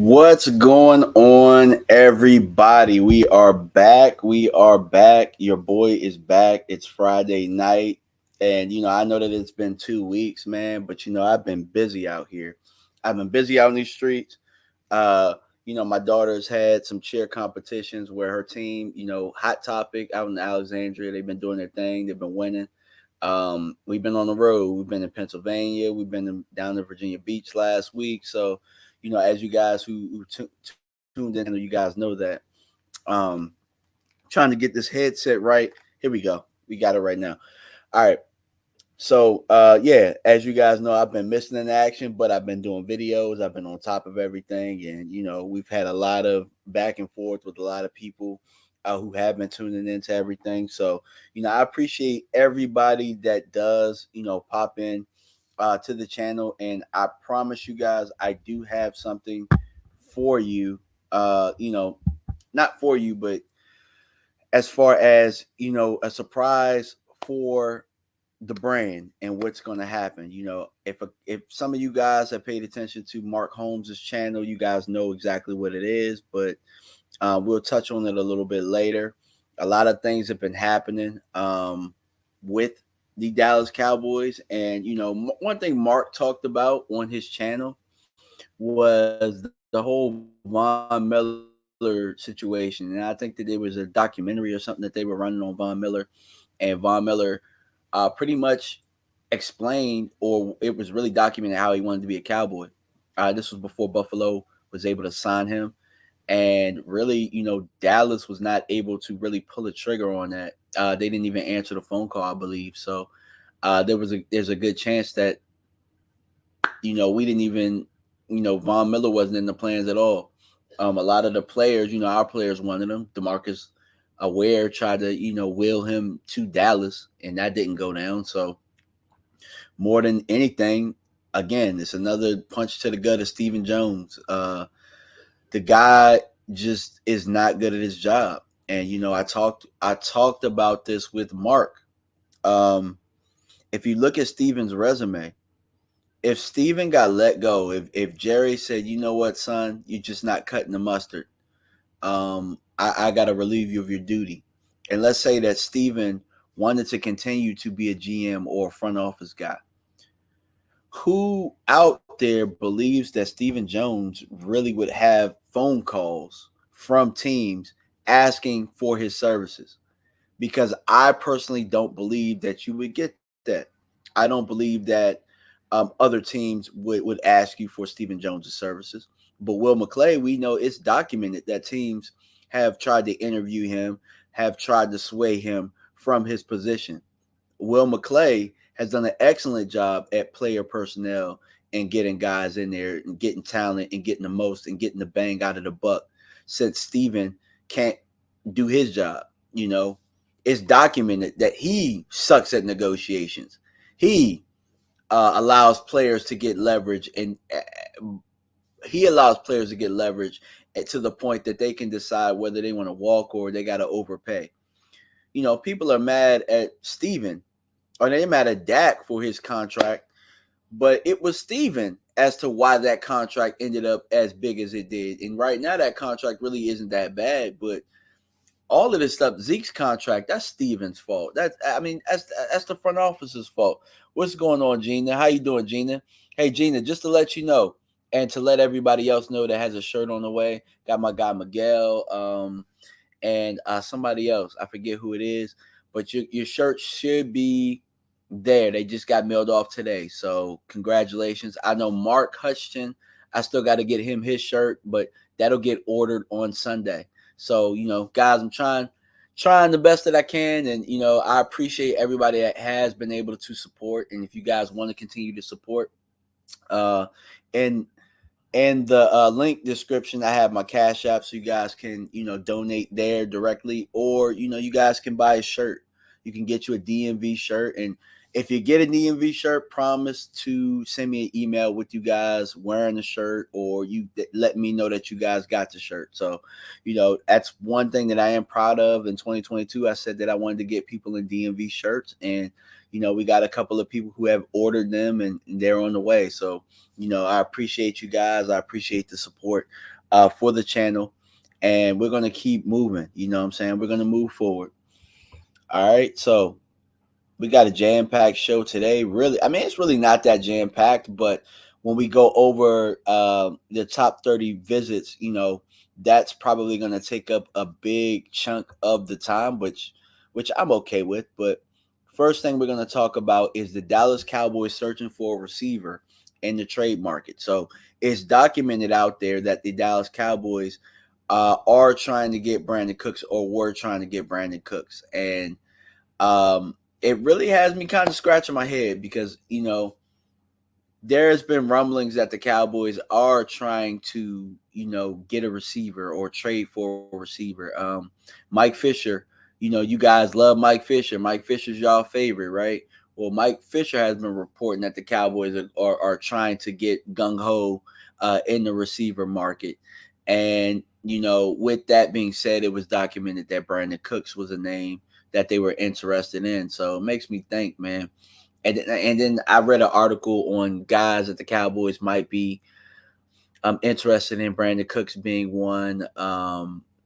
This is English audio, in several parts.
What's going on, everybody? We are back. We are back. Your boy is back. It's Friday night. And, I know that it's been 2 weeks, man, but, I've been busy out here. I've been busy out in these streets. Uh, my daughter's had some cheer competitions where her team, Hot Topic out in Alexandria, they've been doing their thing. They've been winning. We've been on the road. We've been in Pennsylvania. We've been down to Virginia Beach last week. So, as you guys who tuned in, you guys know that. Um, Trying to get this headset right. Here we go. We got it right now. All right. So, yeah, as you guys know, I've been missing in action, but I've been doing videos. I've been on top of everything. And, we've had a lot of back and forth with a lot of people who have been tuning into everything. So, I appreciate everybody that does, pop in to the channel. And I promise you guys, I do have something for you. Not for you, but as far as, a surprise for the brand and what's going to happen. If some of you guys have paid attention to Mark Holmes's channel, you guys know exactly what it is, but we'll touch on it a little bit later. A lot of things have been happening with the Dallas Cowboys. And, one thing Mark talked about on his channel was the whole Von Miller situation. And I think that there was a documentary or something that they were running on Von Miller. And Von Miller pretty much explained, or it was really documented, how he wanted to be a Cowboy. This was before Buffalo was able to sign him. And really, Dallas was not able to really pull a trigger on that. They didn't even answer the phone call, I believe. So there's a good chance that, we didn't even, Von Miller wasn't in the plans at all. A lot of the players, our players wanted him. DeMarcus Aware tried to, will him to Dallas, and that didn't go down. So more than anything, again, it's another punch to the gut of Stephen Jones. The guy just is not good at his job. And I talked about this with Mark. If you look at Steven's resume, if Steven got let go, if Jerry said, you know what, son, you're just not cutting the mustard, I got to relieve you of your duty. And let's say that Steven wanted to continue to be a GM or a front office guy. Who out there believes that Stephen Jones really would have phone calls from teams asking for his services? Because I personally don't believe that you would get that. I don't believe that other teams would ask you for Stephen Jones' services. But Will McClay, we know it's documented that teams have tried to interview him, have tried to sway him from his position. Will McClay has done an excellent job at player personnel and getting guys in there and getting talent and getting the most and getting the bang out of the buck, since Steven can't do his job. It's documented that he sucks at negotiations. He allows players to get leverage, and he allows players to get leverage to the point that they can decide whether they want to walk or they got to overpay. People are mad at Steven, or they're mad at Dak for his contract, but it was Steven as to why that contract ended up as big as it did. And right now that contract really isn't that bad, but all of this stuff, Zeke's contract, that's Steven's fault. That's the front office's fault. What's going on, Gina? How you doing, Gina? Hey, Gina, just to let you know, and to let everybody else know that has a shirt on the way, got my guy Miguel, and somebody else. I forget who it is, but your shirt should be there. They just got mailed off today, so congratulations. I know Mark Hutchinson, I still got to get him his shirt, but that'll get ordered on Sunday. So, guys, I'm trying the best that I can. And, I appreciate everybody that has been able to support. And if you guys want to continue to support, in the link description, I have my Cashapp, so you guys can, donate there directly, or, you guys can buy a shirt. You can get you a DMV shirt. And if you get a DMV shirt, promise to send me an email with you guys wearing the shirt, or you let me know that you guys got the shirt. So, that's one thing that I am proud of. In 2022, I said that I wanted to get people in DMV shirts, and, we got a couple of people who have ordered them, and they're on the way. So, I appreciate you guys. I appreciate the support. for the channel, and we're gonna keep moving. You know what I'm saying? We're gonna move forward. All right, so we got a jam-packed show today. Really, I mean, it's really not that jam-packed, but when we go over the top 30 visits, that's probably going to take up a big chunk of the time, which I'm okay with. But first thing we're going to talk about is the Dallas Cowboys searching for a receiver in the trade market. So it's documented out there that the Dallas Cowboys are trying to get Brandon Cooks, or were trying to get Brandon Cooks, and it really has me kind of scratching my head because, there's been rumblings that the Cowboys are trying to, get a receiver or trade for a receiver. Mike Fisher, you guys love Mike Fisher. Mike Fisher's y'all favorite, right? Well, Mike Fisher has been reporting that the Cowboys are trying to get gung-ho in the receiver market. And, with that being said, it was documented that Brandon Cooks was a name that they were interested in. So it makes me think, man. And then I read an article on guys that the Cowboys might be interested in, Brandon Cooks being one.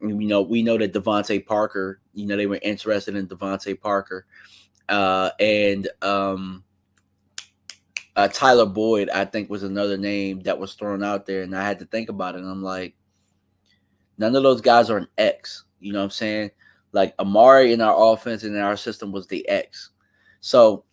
We know that Devontae Parker, they were interested in Devontae Parker. And Tyler Boyd, I think, was another name that was thrown out there. And I had to think about it. And I'm like, none of those guys are an X. You know what I'm saying? Like Amari in our offense and in our system was the X. So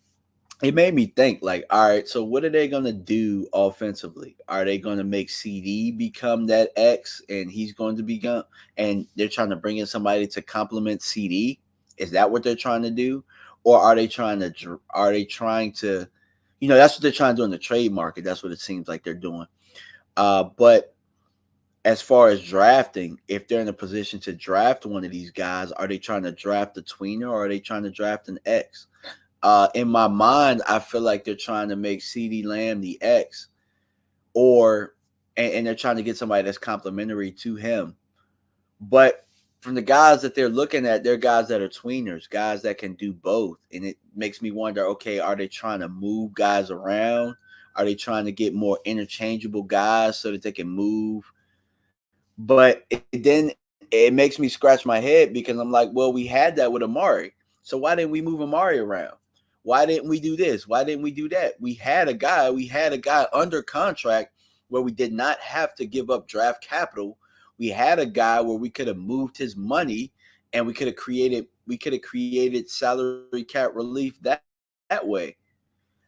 it made me think, like, all right, so what are they going to do offensively? Are they going to make CD become that X, and he's going to become, and they're trying to bring in somebody to complement CD? Is that what they're trying to do? Or are they trying to, that's what they're trying to do in the trade market. That's what it seems like they're doing. But as far as drafting, if they're in a position to draft one of these guys, are they trying to draft a tweener, or are they trying to draft an X? In my mind, I feel like they're trying to make CeeDee Lamb the X, and they're trying to get somebody that's complementary to him. But from the guys that they're looking at, they're guys that are tweeners, guys that can do both. And it makes me wonder, okay, are they trying to move guys around? Are they trying to get more interchangeable guys so that they can move? But then it makes me scratch my head because I'm like, well, we had that with Amari. So why didn't we move Amari around? Why didn't we do this? Why didn't we do that? We had a guy under contract where we did not have to give up draft capital. We had a guy where we could have moved his money, and we could have created salary cap relief that way.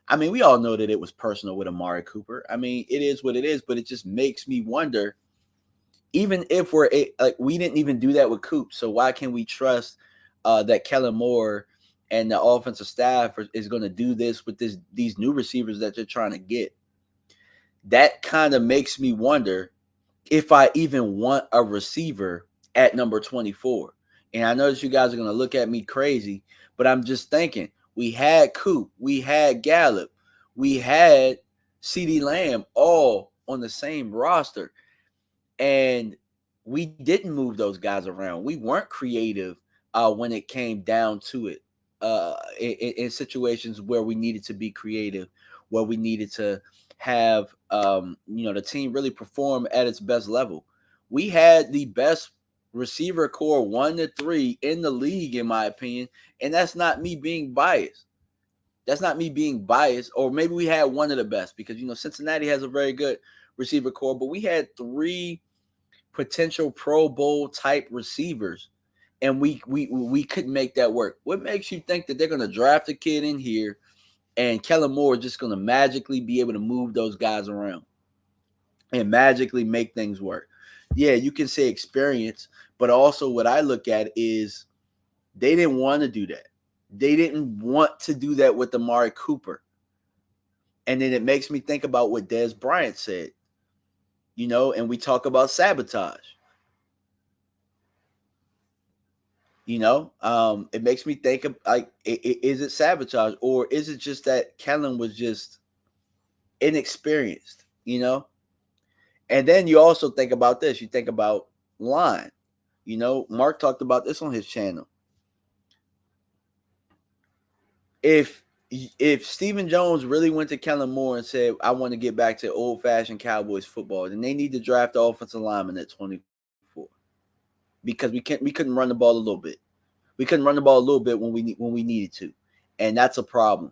I mean, we all know that it was personal with Amari Cooper. I mean, it is what it is, but it just makes me wonder, even if we didn't even do that with Coop, so why can we trust that Kellen Moore and the offensive staff is going to do this with these new receivers that they're trying to get? That kind of makes me wonder if I even want a receiver at number 24. And I know that you guys are going to look at me crazy, but I'm just thinking, we had Coop, we had Gallup, we had CeeDee Lamb all on the same roster. And we didn't move those guys around. We weren't creative when it came down to it. In situations where we needed to be creative, where we needed to have the team really perform at its best level. We had the best receiver core 1 to 3 in the league, in my opinion, and that's not me being biased. Or maybe we had one of the best because Cincinnati has a very good receiver core, but we had 3 potential Pro Bowl type receivers, and we couldn't make that work. What makes you think that they're going to draft a kid in here and Kellen Moore is just going to magically be able to move those guys around and magically make things work? Yeah, you can say experience, but also what I look at is they didn't want to do that. They didn't want to do that with Amari Cooper. And then it makes me think about what Des Bryant said, and we talk about sabotage. It makes me think of, like, is it sabotage, or is it just that Kellen was just inexperienced? And then you also think about this. You think about line. Mark talked about this on his channel. If if Stephen Jones really went to Kellen Moore and said, "I want to get back to old-fashioned Cowboys football," then they need to draft the offensive lineman at 24 because we couldn't run the ball a little bit. We couldn't run the ball a little bit when we needed to, and that's a problem.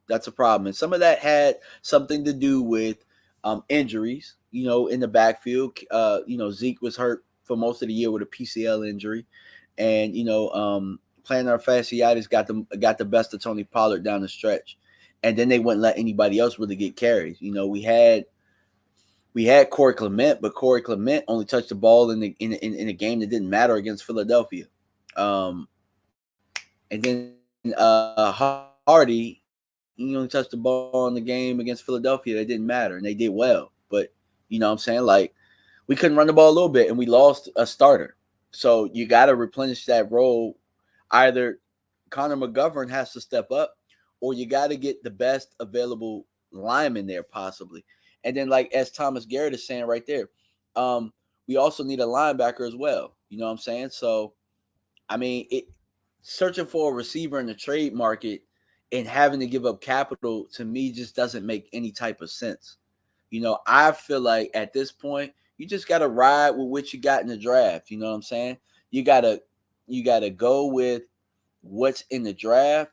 That's a problem. And some of that had something to do with injuries. In the backfield, Zeke was hurt for most of the year with a PCL injury, and plantar fasciitis got the best of Tony Pollard down the stretch, and then they wouldn't let anybody else really get carries. We had Corey Clement, but Corey Clement only touched the ball in a game that didn't matter against Philadelphia. And then Hardy, he only touched the ball in the game against Philadelphia that didn't matter, and they did well. But what I'm saying? Like, we couldn't run the ball a little bit, and we lost a starter. So you got to replenish that role. Either Connor McGovern has to step up, or you got to get the best available lineman there possibly. And then, like as Thomas Garrett is saying right there, we also need a linebacker as well. You know what I'm saying? So, I mean, searching for a receiver in the trade market and having to give up capital to me just doesn't make any type of sense. I feel like at this point, you just got to ride with what you got in the draft. You know what I'm saying? You gotta go with what's in the draft,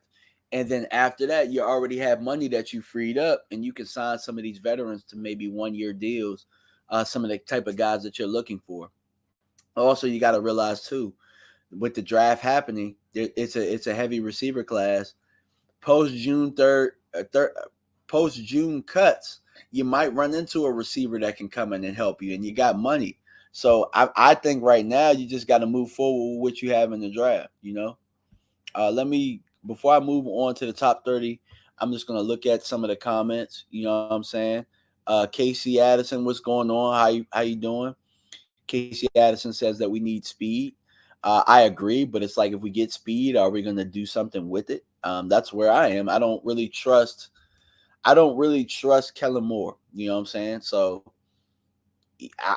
and then after that, you already have money that you freed up, and you can sign some of these veterans to maybe 1-year deals. Some of the type of guys that you're looking for. Also, you got to realize too, with the draft happening, it's a heavy receiver class. Post post June cuts, you might run into a receiver that can come in and help you, and you got money. So I think right now you just got to move forward with what you have in the draft. Let me before I move on to the top 30, I'm just gonna look at some of the comments. You know what I'm saying? Casey Addison, what's going on? How you doing? Casey Addison says that we need speed. I agree, but it's like if we get speed, are we gonna do something with it? That's where I am. I don't really trust. I don't really trust Kellen Moore. You know what I'm saying? So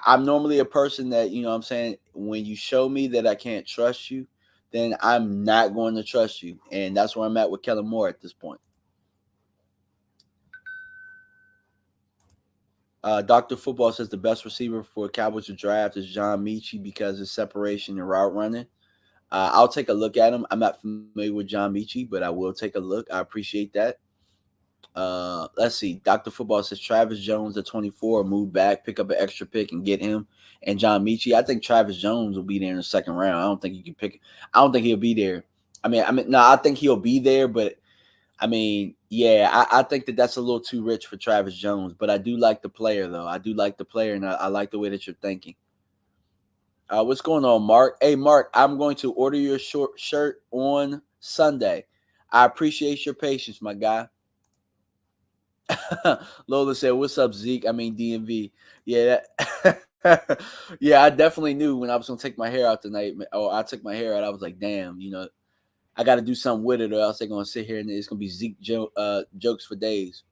I'm normally a person that, you know what I'm saying, when you show me that I can't trust you, then I'm not going to trust you. And that's where I'm at with Kellen Moore at this point. Dr. Football says the best receiver for Cowboys to draft is John Michie because his separation and route running. I'll take a look at him. I'm not familiar with John Michie, but I will take a look. I appreciate that. Let's see. Dr. Football says Travis Jones at 24, move back, pick up an extra pick, and get him. And John Michie, I think Travis Jones will be there in the second round. I don't think you can pick. I don't think he'll be there. No, I think he'll be there, but yeah, I think that's a little too rich for Travis Jones. But I do like the player, though. I do like the player, and I like the way that you're thinking. What's going on, Mark? Hey, Mark, I'm going to order your short shirt on Sunday. I appreciate your patience, my guy. Lola said, "What's up, Zeke? I mean DMV." Yeah, yeah. I definitely knew when I was gonna take my hair out tonight. Or I took my hair out. I was like, "Damn, I got to do something with it, or else they're gonna sit here and it's gonna be Zeke jokes for days."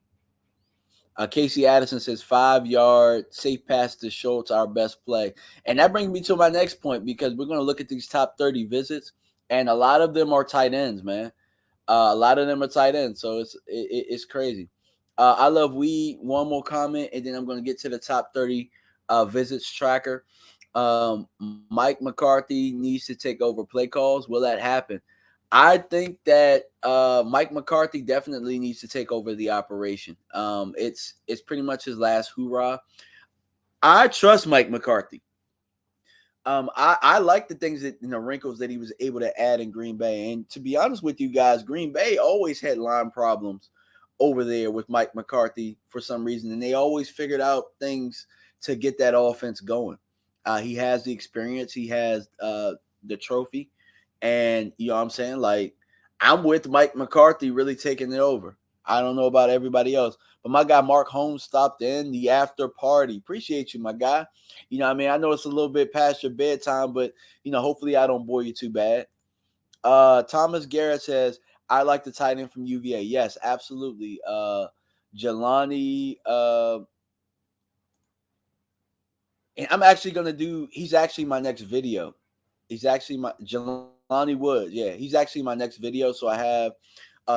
Casey Addison says 5-yard safe pass to Schultz, our best play, and that brings me to my next point because we're gonna look at these top 30 visits, and a lot of them are tight ends, man. A lot of them are tight ends, so it's crazy. I love weed. One more comment, and then I'm going to get to the top 30 visits tracker. Mike McCarthy needs to take over play calls. Will that happen? I think that Mike McCarthy definitely needs to take over the operation. It's pretty much his last hoorah. I trust Mike McCarthy. I like the things that the wrinkles that he was able to add in Green Bay. And to be honest with you guys, Green Bay always had line problems over there with Mike McCarthy for some reason, and they always figured out things to get that offense going. He has the experience, he has the trophy, and you know what I'm saying? Like, I'm with Mike McCarthy really taking it over. I don't know about everybody else, but my guy Mark Holmes stopped in the after party. Appreciate you, my guy. I know it's a little bit past your bedtime, but hopefully I don't bore you too bad. Thomas Garrett says, I like the tight end from UVA. Yes, absolutely. Jelani, and I'm actually gonna he's actually my next video. He's actually my Jelani Woods. Yeah, he's actually my next video. So I have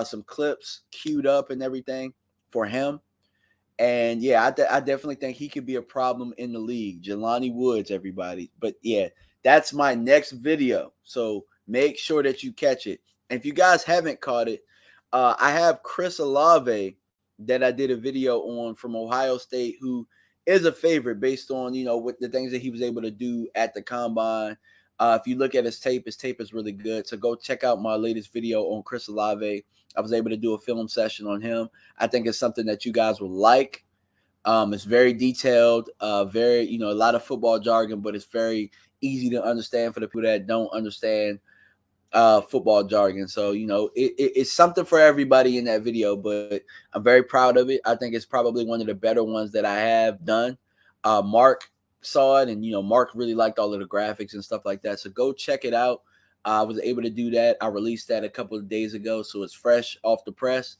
some clips queued up and everything for him. And yeah, I definitely think he could be a problem in the league. Jelani Woods, everybody. But yeah, that's my next video. So make sure that you catch it. And if you guys haven't caught it, I have Chris Olave that I did a video on from Ohio State, who is a favorite based on, what the things that he was able to do at the combine. If you look at his tape is really good. So go check out my latest video on Chris Olave. I was able to do a film session on him. I think it's something that you guys will like. It's very detailed, very, a lot of football jargon, but it's very easy to understand for the people that don't understand football jargon. So, it's something for everybody in that video, but I'm very proud of it. I think it's probably one of the better ones that I have done. Mark saw it, and, Mark really liked all of the graphics and stuff like that. So go check it out. I was able to do that. I released that a couple of days ago, so it's fresh off the press.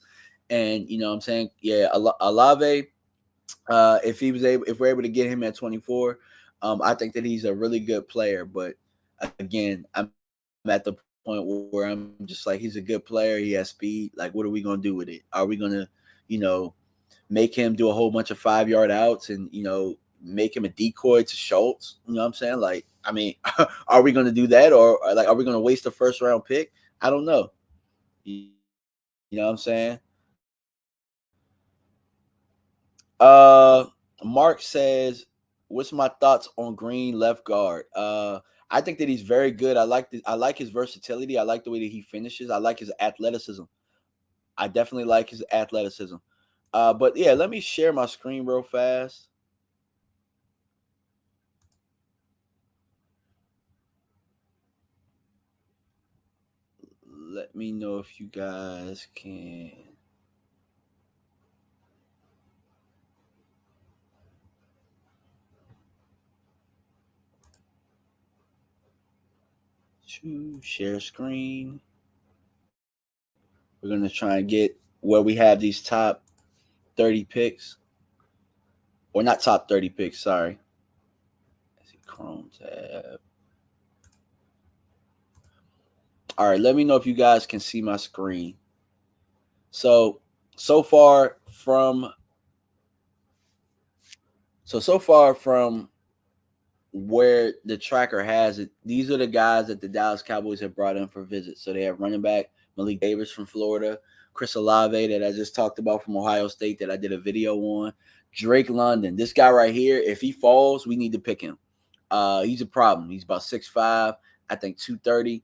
And, what I'm saying, yeah, Alave, if we're able to get him at 24, I think that he's a really good player. But again, I'm at the point where I'm just like, he's a good player. He has speed. Like, what are we gonna do with it? Are we gonna, make him do a whole bunch of 5-yard outs and make him a decoy to Schultz? You know what I'm saying? Like, I mean, are we gonna do that, or like, are we gonna waste a first round pick? I don't know. You know what I'm saying? Mark says, "What's my thoughts on Green left guard?" I think that he's very good. I like his versatility. I like the way that he finishes. I like his athleticism. I definitely like his athleticism. But yeah, let me share my screen real fast. Let me know if you guys can. To share screen. We're gonna try and get where we have these top 30 picks, or not top 30 picks. Sorry. Let's see, Chrome tab. All right, let me know if you guys can see my screen. So far from where the tracker has it, these are the guys that the Dallas Cowboys have brought in for visits. So they have running back Malik Davis from Florida, Chris Olave that I just talked about from Ohio State that I did a video on, Drake London. This guy right here, if he falls, we need to pick him. He's a problem. He's about 6'5", I think 230.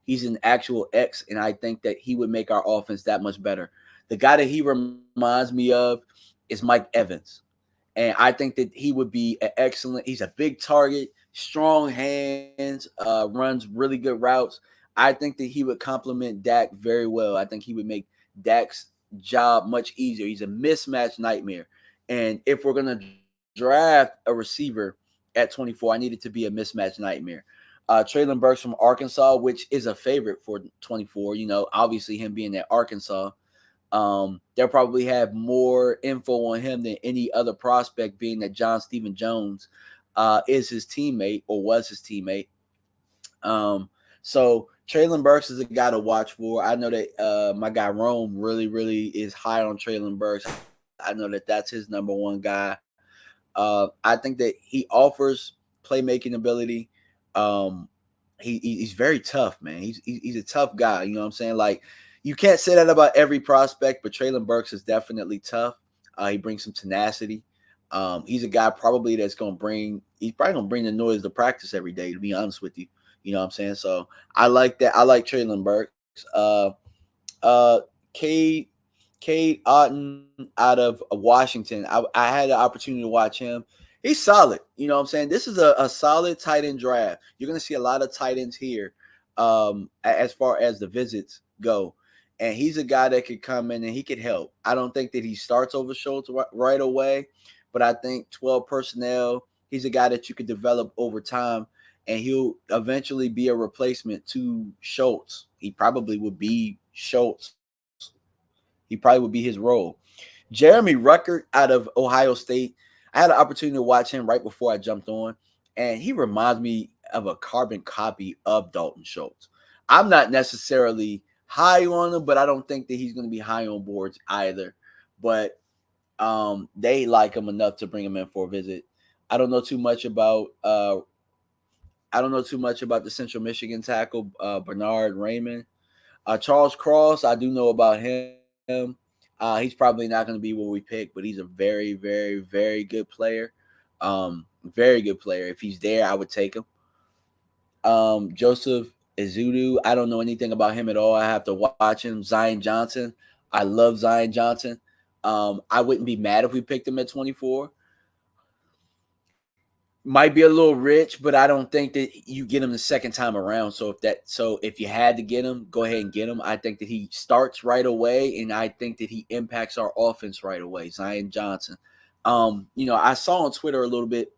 He's an actual X, and I think that he would make our offense that much better. The guy that he reminds me of is Mike Evans. And I think that he would be an excellent. He's a big target, strong hands, runs really good routes. I think that he would complement Dak very well. I think he would make Dak's job much easier. He's a mismatch nightmare. And if we're going to draft a receiver at 24, I need it to be a mismatch nightmare. Traylon Burks from Arkansas, which is a favorite for 24. Obviously him being at Arkansas. They'll probably have more info on him than any other prospect, being that John Stephen Jones is his teammate or was his teammate. So Traylon Burks is a guy to watch for. I know that my guy Rome really, really is high on Traylon Burks. I know that that's his number one guy. I think that he offers playmaking ability. He's very tough, man. He's a tough guy. You know what I'm saying? Like, you can't say that about every prospect, but Traylon Burks is definitely tough. He brings some tenacity. He's a guy probably that's going to bring – he's probably going to bring the noise to practice every day, to be honest with you. You know what I'm saying? So I like that. I like Traylon Burks. Cade Otton out of Washington. I had the opportunity to watch him. He's solid. You know what I'm saying? This is a solid tight end draft. You're going to see a lot of tight ends here as far as the visits go. And he's a guy that could come in and he could help. I don't think that he starts over Schultz right away, but I think 12 personnel, he's a guy that you could develop over time, and he'll eventually be a replacement to Schultz. He probably would be Schultz. He probably would be his role. Jeremy Ruckert out of Ohio State. I had an opportunity to watch him right before I jumped on, and he reminds me of a carbon copy of Dalton Schultz. I'm not necessarily high on him, but I don't think that he's going to be high on boards either. But they like him enough to bring him in for a visit. I don't know too much about the Central Michigan tackle Bernard Raymond. Charles Cross, I do know about him. He's probably not going to be what we pick, but he's a very, very, very good player. Very good player. If he's there, I would take him. Joseph Izudu, I don't know anything about him at all. I have to watch him. Zion Johnson, I love Zion Johnson. I wouldn't be mad if we picked him at 24. Might be a little rich, but I don't think that you get him the second time around. So if you had to get him, go ahead and get him. I think that he starts right away, and I think that he impacts our offense right away. Zion Johnson. I saw on Twitter a little bit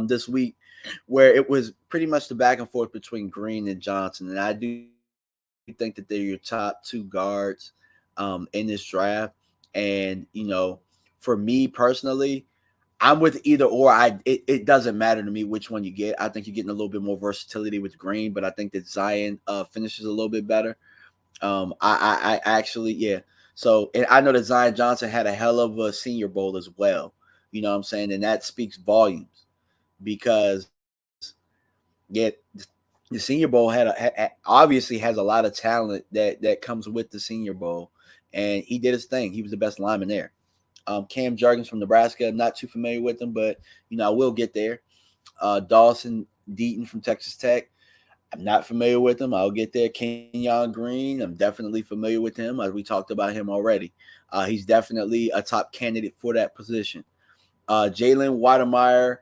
this week where it was pretty much the back and forth between Green and Johnson, and I do think that they're your top two guards in this draft. And for me personally, I'm with either or. It doesn't matter to me which one you get. I think you're getting a little bit more versatility with Green, but I think that Zion finishes a little bit better. I actually, yeah. So, and I know that Zion Johnson had a hell of a Senior Bowl as well. You know what I'm saying? And that speaks volumes because, yeah, the Senior Bowl obviously has a lot of talent that comes with the Senior Bowl, and he did his thing. He was the best lineman there. Cam Jurgens from Nebraska, I'm not too familiar with him, but I will get there. Dawson Deaton from Texas Tech, I'm not familiar with him. I'll get there. Kenyon Green, I'm definitely familiar with him, as we talked about him already. He's definitely a top candidate for that position. Jalen Watermeyer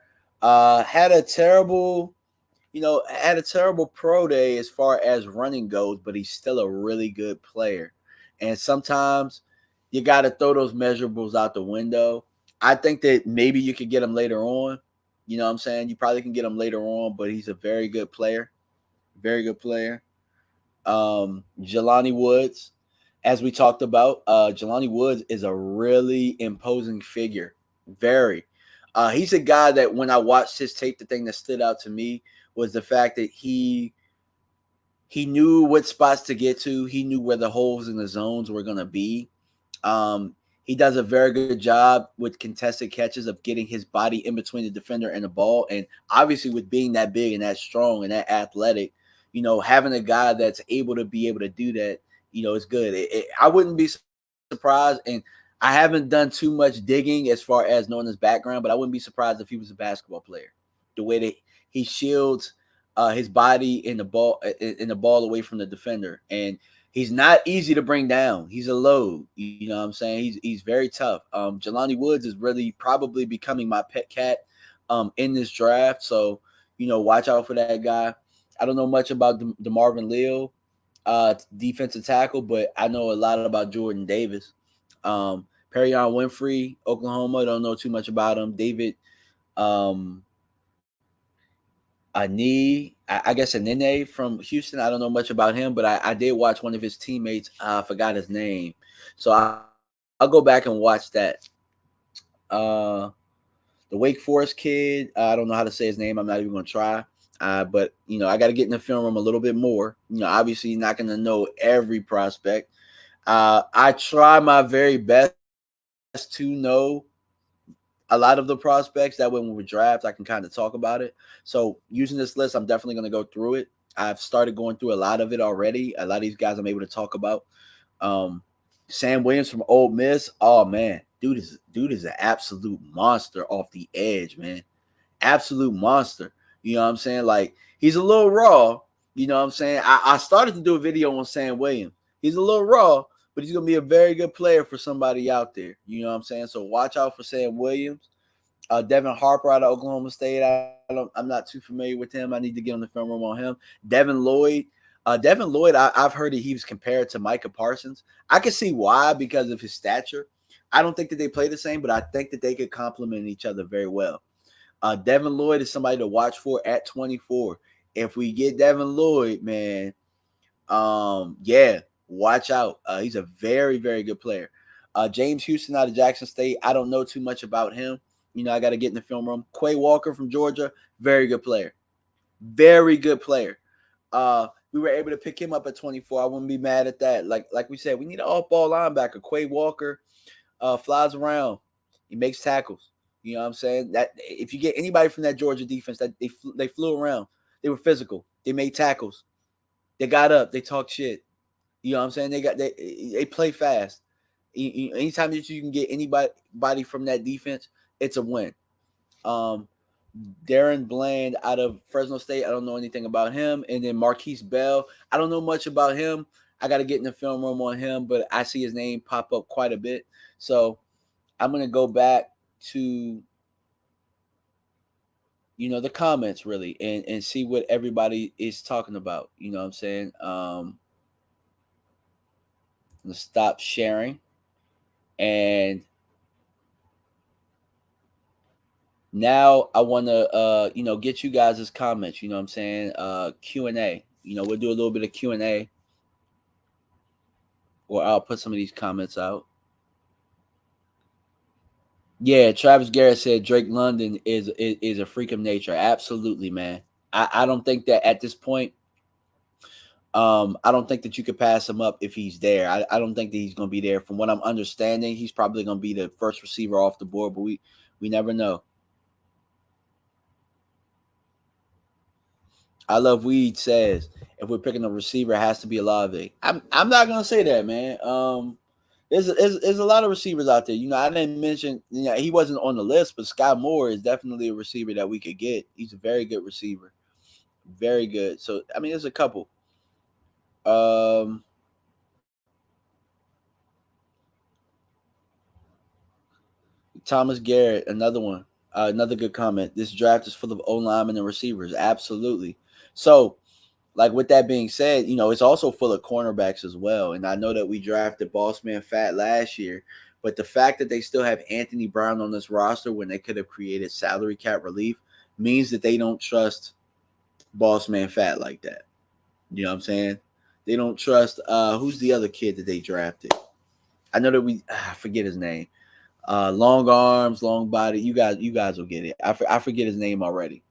had a terrible pro day as far as running goes, but he's still a really good player. And sometimes you got to throw those measurables out the window. I think that maybe you could get him later on. You know what I'm saying? You probably can get him later on, but he's a very good player. Very good player. Jelani Woods, as we talked about, Jelani Woods is a really imposing figure. Very. He's a guy that when I watched his tape, the thing that stood out to me was the fact that he knew what spots to get to. He knew where the holes in the zones were going to be. He does a very good job with contested catches of getting his body in between the defender and the ball. And obviously with being that big and that strong and that athletic, having a guy that's able to do that, is good. I wouldn't be surprised. And I haven't done too much digging as far as knowing his background, but I wouldn't be surprised if he was a basketball player. The way that he shields his body and the ball away from the defender. And he's not easy to bring down. He's a load. You know what I'm saying? He's very tough. Jelani Woods is really probably becoming my pet cat in this draft. So, watch out for that guy. I don't know much about DeMarvin Leal, defensive tackle, but I know a lot about Jordan Davis. Perion Winfrey, Oklahoma. Don't know too much about him. David I guess Anene from Houston. I don't know much about him, but I did watch one of his teammates. I forgot his name. So I'll go back and watch that. The Wake Forest kid, I don't know how to say his name. I'm not even going to try. But, I got to get in the film room a little bit more. Obviously, you're not going to know every prospect. I try my very best to know a lot of the prospects. That way when we draft, I can kind of talk about it. So using this list, I'm definitely going to go through it. I've started going through a lot of it already. A lot of these guys I'm able to talk about. Sam Williams from Ole Miss. Oh man, dude is an absolute monster off the edge, man. Absolute monster. You know what I'm saying? Like, he's a little raw. You know what I'm saying? I started to do a video on Sam Williams. He's a little raw, but he's going to be a very good player for somebody out there. You know what I'm saying? So watch out for Sam Williams. Devin Harper out of Oklahoma State. I'm not too familiar with him. I need to get on the film room on him. Devin Lloyd. I've heard that he was compared to Micah Parsons. I can see why, because of his stature. I don't think that they play the same, but I think that they could complement each other very well. Devin Lloyd is somebody to watch for at 24. If we get Devin Lloyd, man, watch out. He's a very, very good player. James Houston out of Jackson State. I don't know too much about him. I got to get in the film room. Quay Walker from Georgia, very good player. Very good player. We were able to pick him up at 24. I wouldn't be mad at that. Like we said, we need an off-ball linebacker. Quay Walker flies around. He makes tackles. You know what I'm saying? That if you get anybody from that Georgia defense, that they flew around. They were physical. They made tackles. They got up. They talked shit. You know what I'm saying? They play fast. Anytime that you can get anybody from that defense, it's a win. Darren Bland out of Fresno State. I don't know anything about him. And then Marquise Bell. I don't know much about him. I got to get in the film room on him, but I see his name pop up quite a bit. So I'm going to go back to, the comments really and see what everybody is talking about. You know what I'm saying? Let's stop sharing. And now I want to, get you guys' comments. You know what I'm saying? Q&A. We'll do a little bit of Q&A. Or I'll put some of these comments out. Yeah, Travis Garrett said Drake London is a freak of nature. Absolutely, man. I don't think that at this point, I don't think that you could pass him up if he's there. I don't think that he's going to be there. From what I'm understanding, he's probably going to be the first receiver off the board, but we never know. I Love Weed says if we're picking a receiver, it has to be Olave. I'm not going to say that, man. There's a lot of receivers out there. I didn't mention, he wasn't on the list, but Sky Moore is definitely a receiver that we could get. He's a very good receiver. Very good. So, I mean, there's a couple. Thomas Garrett, another one. Another good comment. This draft is full of O-linemen and receivers. Absolutely. So, like with that being said, it's also full of cornerbacks as well. And I know that we drafted Bossman Fat last year, but the fact that they still have Anthony Brown on this roster when they could have created salary cap relief means that they don't trust Bossman Fat like that. You know what I'm saying? They don't trust who's the other kid that they drafted? I know that I forget his name. Long arms, long body. You guys will get it. I forget his name already.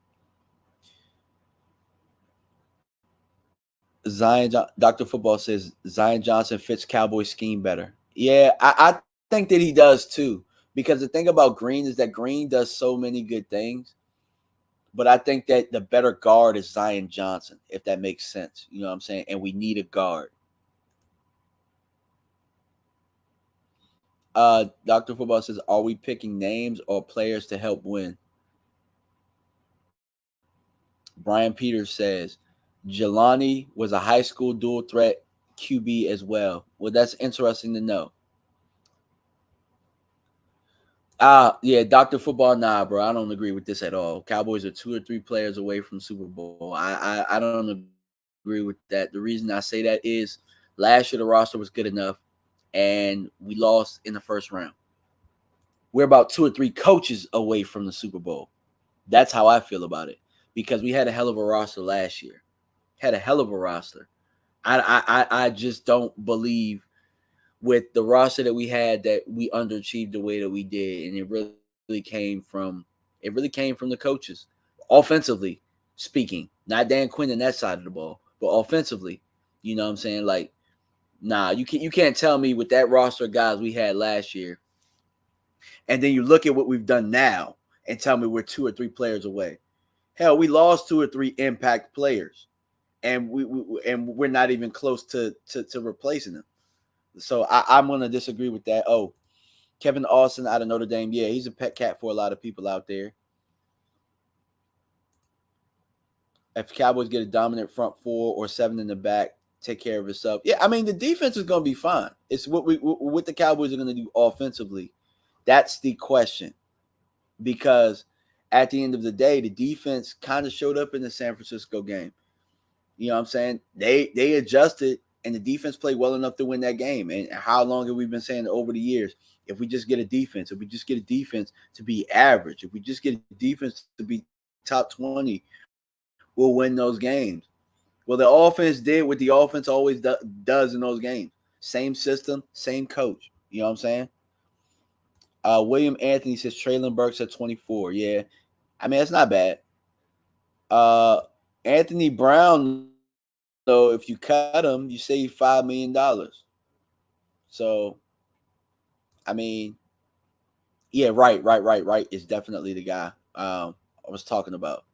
Dr. Football says Zion Johnson fits Cowboy scheme better. Yeah, I think that he does too. Because the thing about Green is that Green does so many good things. But I think that the better guard is Zion Johnson, if that makes sense. You know what I'm saying? And we need a guard. Dr. Football says, are we picking names or players to help win? Brian Peters says, Jelani was a high school dual threat QB as well. Well, that's interesting to know. Yeah, Dr. Football, nah, bro. I don't agree with this at all. Cowboys are 2 or 3 players away from Super Bowl. I don't agree with that. The reason I say that is last year the roster was good enough, and we lost in the first round. We're about 2 or 3 coaches away from the Super Bowl. That's how I feel about it, because we had a hell of a roster last year. Had a hell of a roster. I just don't believe with the roster that we had that we underachieved the way that we did, and it really came from the coaches, offensively speaking. Not Dan Quinn on that side of the ball, but offensively, you know what I'm saying? Like, nah, you can't tell me with that roster of guys we had last year, and then you look at what we've done now and tell me we're 2 or 3 players away. Hell, we lost 2 or 3 impact players, and we're not even close to replacing them. So I'm going to disagree with that. Oh, Kevin Austin out of Notre Dame. Yeah, he's a pet cat for a lot of people out there. If the Cowboys get a dominant front 4 or 7 in the back, take care of itself. Yeah, I mean, the defense is going to be fine. It's what the Cowboys are going to do offensively. That's the question. Because at the end of the day, the defense kind of showed up in the San Francisco game. You know what I'm saying? They adjusted, and the defense played well enough to win that game. And how long have we been saying over the years? If we just get a defense to be average, if we just get a defense to be top 20, we'll win those games. Well, the offense did what the offense always does in those games. Same system, same coach. You know what I'm saying? William Anthony says Traylon Burks at 24. Yeah. I mean, it's not bad. Anthony Brown, if you cut him, you save $5 million. So, I mean, yeah, right is definitely the guy I was talking about.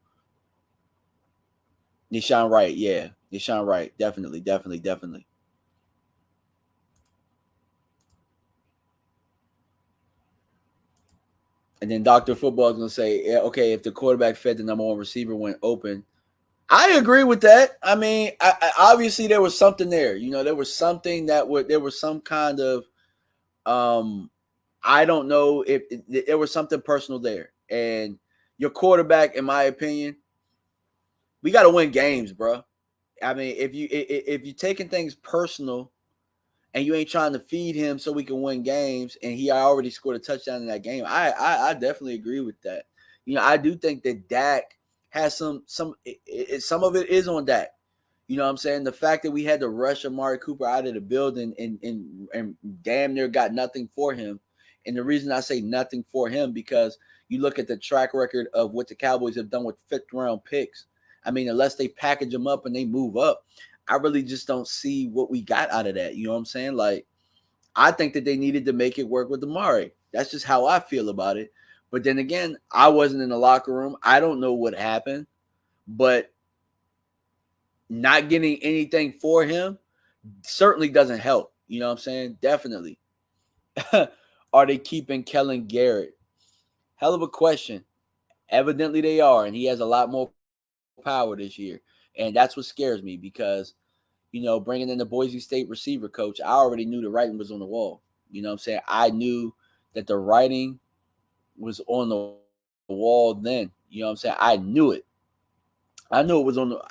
Nishan Wright, yeah. Nishan Wright, definitely. And then Dr. Football is going to say, yeah, okay, if the quarterback fed the number one receiver went open. I agree with that. I mean, obviously there was something there. There was something there was some kind of, I don't know if there was something personal there. And your quarterback, in my opinion, we got to win games, bro. I mean, if you're taking things personal and you ain't trying to feed him so we can win games, and he already scored a touchdown in that game, I definitely agree with that. I do think that Dak has some of it is on Dak. You know what I'm saying? The fact that we had to rush Amari Cooper out of the building and damn near got nothing for him. And the reason I say nothing for him, because you look at the track record of what the Cowboys have done with fifth round picks. I mean, unless they package them up and they move up, I really just don't see what we got out of that. You know what I'm saying? Like, I think that they needed to make it work with Amari. That's just how I feel about it. But then again, I wasn't in the locker room. I don't know what happened, but not getting anything for him certainly doesn't help. You know what I'm saying? Definitely. Are they keeping Kellen Garrett? Hell of a question. Evidently they are, and he has a lot more power this year. And that's what scares me, because, bringing in the Boise State receiver coach, I already knew the writing was on the wall. You know what I'm saying? I knew that the writing was on the wall then. You know what I'm saying? I knew it. I knew it was on the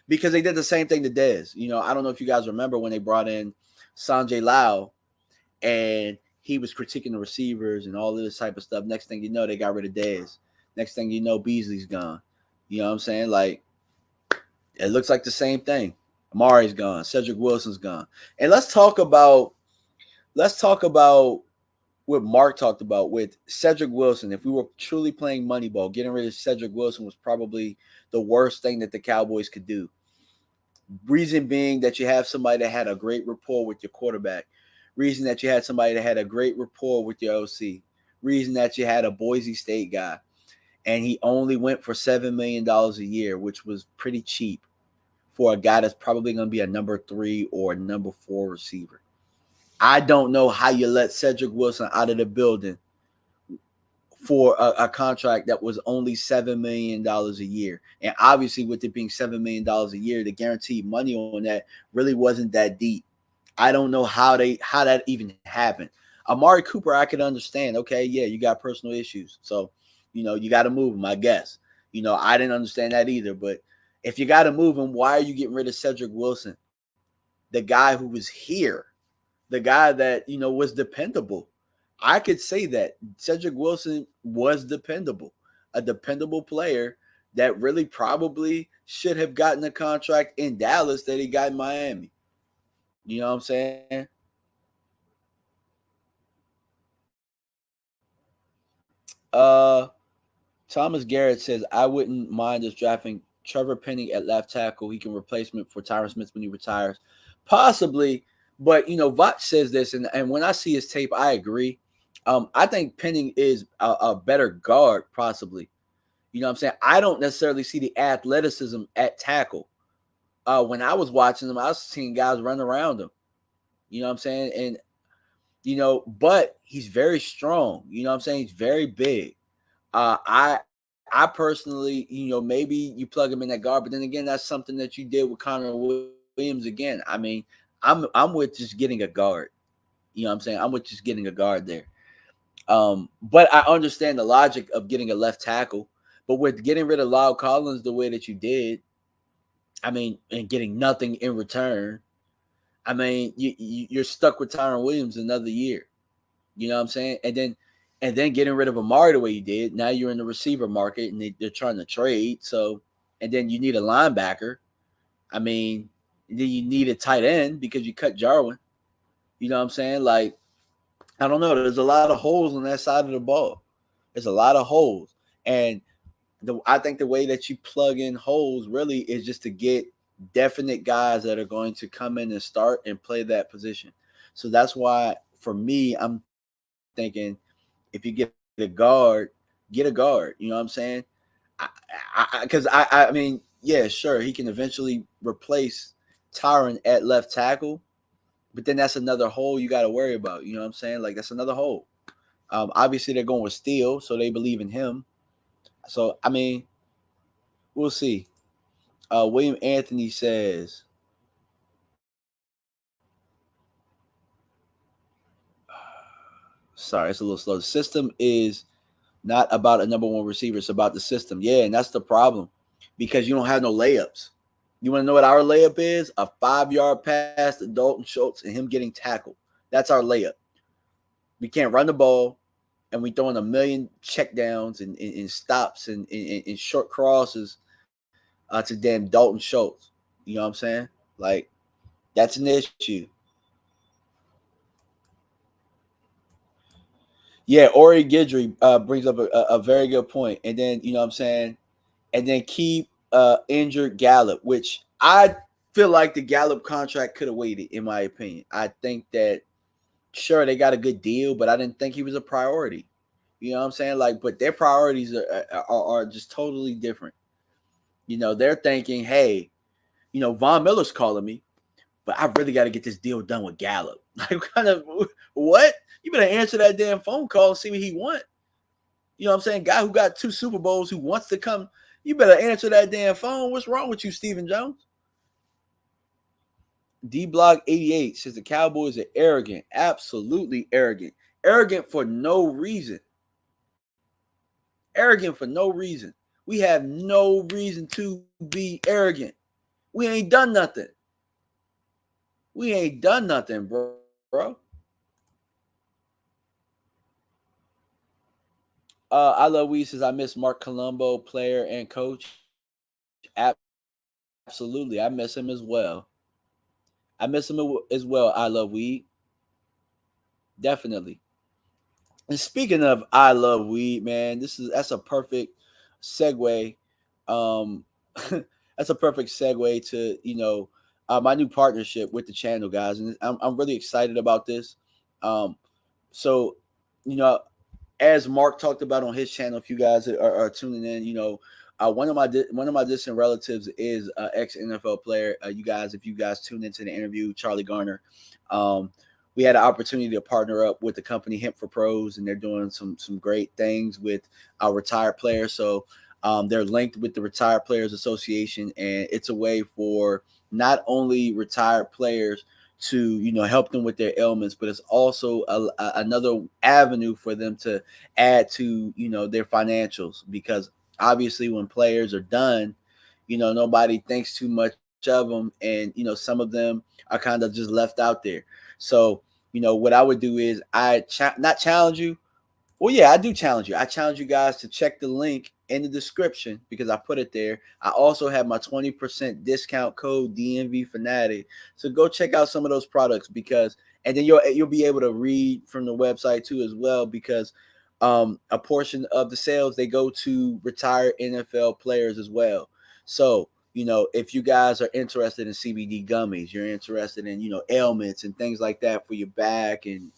because they did the same thing to Dez. I don't know if you guys remember when they brought in Sanjay Lau and he was critiquing the receivers and all of this type of stuff. Next thing you know, they got rid of Dez. Next thing you know, Beasley's gone. You know what I'm saying? Like, it looks like the same thing. Amari's gone. Cedric Wilson's gone. And let's talk about what Mark talked about with Cedric Wilson. If we were truly playing Moneyball, getting rid of Cedric Wilson was probably the worst thing that the Cowboys could do. Reason being that you have somebody that had a great rapport with your quarterback. Reason that you had somebody that had a great rapport with your OC. Reason that you had a Boise State guy. And he only went for $7 million a year, which was pretty cheap for a guy that's probably going to be a number 3 or number 4 receiver. I don't know how you let Cedric Wilson out of the building for a contract that was only $7 million a year. And obviously, with it being $7 million a year, the guaranteed money on that really wasn't that deep. I don't know how that even happened. Amari Cooper, I could understand. Okay, yeah, you got personal issues. So, you got to move him, I guess. I didn't understand that either. But if you got to move him, why are you getting rid of Cedric Wilson? The guy who was here, the guy that, was dependable. I could say that Cedric Wilson was dependable, a dependable player that really probably should have gotten a contract in Dallas that he got in Miami. You know what I'm saying? Uh, Thomas Garrett says, I wouldn't mind us drafting Trevor Penning at left tackle. He can replacement for Tyron Smith when he retires. Possibly, but Vach says this, and when I see his tape, I agree. I think Penning is a better guard, possibly. You know what I'm saying? I don't necessarily see the athleticism at tackle. When I was watching him, I was seeing guys run around him. You know what I'm saying? And, but he's very strong. You know what I'm saying? He's very big. I personally, maybe you plug him in that guard, but then again, that's something that you did with Connor Williams again. I mean, I'm with just getting a guard. You know what I'm saying? I'm with just getting a guard there. But I understand the logic of getting a left tackle. But with getting rid of Lyle Collins the way that you did, I mean, and getting nothing in return, I mean, you're stuck with Tyron Williams another year. You know what I'm saying? And then getting rid of Amari the way you did, now you're in the receiver market and they're trying to trade. So, and then you need a linebacker. I mean, then you need a tight end because you cut Jarwin. You know what I'm saying? Like, I don't know. There's a lot of holes on that side of the ball. There's a lot of holes. And I think the way that you plug in holes really is just to get definite guys that are going to come in and start and play that position. So that's why for me, I'm thinking if you get a guard, get a guard. You know what I'm saying? Because I mean, yeah, sure, he can eventually replace Tyron at left tackle, but then that's another hole you got to worry about. You know what I'm saying? Like that's another hole. Obviously, they're going with Steele, so they believe in him. So I mean, we'll see. William Anthony says, sorry, it's a little slow. The system is not about a number one receiver. It's about the system. Yeah, and that's the problem because you don't have no layups. You want to know what our layup is? A 5-yard pass to Dalton Schultz and him getting tackled. That's our layup. We can't run the ball, and we throwing a million checkdowns and stops and short crosses to damn Dalton Schultz. You know what I'm saying? Like, that's an issue. Yeah, Ori Gidry brings up a very good point. And then, you know what I'm saying? And then keep injured Gallup, which I feel like the Gallup contract could have waited, in my opinion. I think that, sure, they got a good deal, but I didn't think he was a priority. You know what I'm saying? Like, but their priorities are just totally different. You know, they're thinking, hey, you know, Von Miller's calling me, but I really got to get this deal done with Gallup. Like, kind of, what? You better answer that damn phone call and see what he want. You know what I'm saying? Guy who got 2 Super Bowls who wants to come. You better answer that damn phone. What's wrong with you, Stephen Jones? D Block 88 says the Cowboys are arrogant. Absolutely arrogant. Arrogant for no reason. Arrogant for no reason. We have no reason to be arrogant. We ain't done nothing. We ain't done nothing, bro. I love Weed says I miss Mark Colombo, player and coach. Absolutely, I miss him as well. I miss him as well. I love Weed. Definitely. And speaking of I love weed, man, that's a perfect segue. Um, that's a perfect segue to my new partnership with the channel, guys, and I'm really excited about this. Um, so you know, as Mark talked about on his channel, if you guys are tuning in, one of my distant relatives is an ex NFL player. You guys, if you guys tuned into the interview, Charlie Garner, um, we had an opportunity to partner up with the company Hemp for Pros, and they're doing some great things with our retired players. So they're linked with the Retired Players Association, and it's a way for not only retired players to help them with their ailments, but it's also another avenue for them to add to their financials, because obviously when players are done, nobody thinks too much of them, and some of them are kind of just left out there. So what I would do is not challenge you. Well, yeah, I do challenge you. I challenge you guys to check the link in the description because I put it there. I also have my 20% discount code DMVFanatic. So go check out some of those products, because and then you'll be able to read from the website too as well, because a portion of the sales, they go to retired NFL players as well. So if you guys are interested in CBD gummies, you're interested in ailments and things like that for your back, and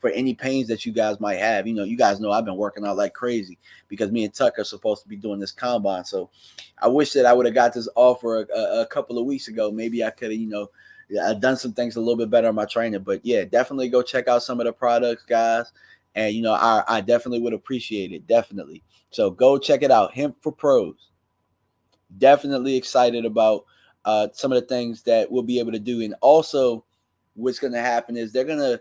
for any pains that you guys might have. You guys know I've been working out like crazy because me and Tuck are supposed to be doing this combine. So I wish that I would have got this offer a couple of weeks ago. Maybe I could have done some things a little bit better on my training. But yeah, definitely go check out some of the products, guys. And I definitely would appreciate it. Definitely. So go check it out. Hemp for Pros. Definitely excited about some of the things that we'll be able to do. And also what's going to happen is they're going to